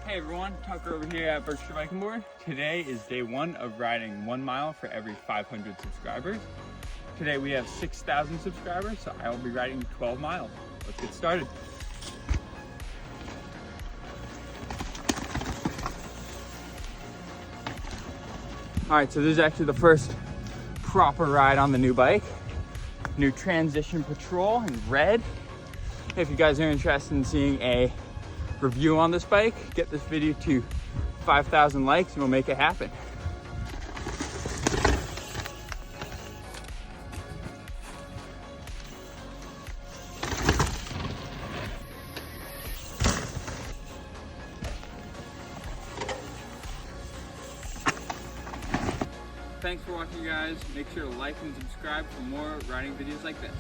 Hey everyone, Tucker over here at Berkshire Biking Board. Today is day one of riding 1 mile for every 500 subscribers. Today we have 6,000 subscribers, so I will be riding 12 miles. Let's get started. All right, so this is actually the first proper ride on the new bike. New Transition Patrol in red. If you guys are interested in seeing a review on this bike, get this video to 5,000 likes and we'll make it happen. Thanks for watching, guys. Make sure to like and subscribe for more riding videos like this.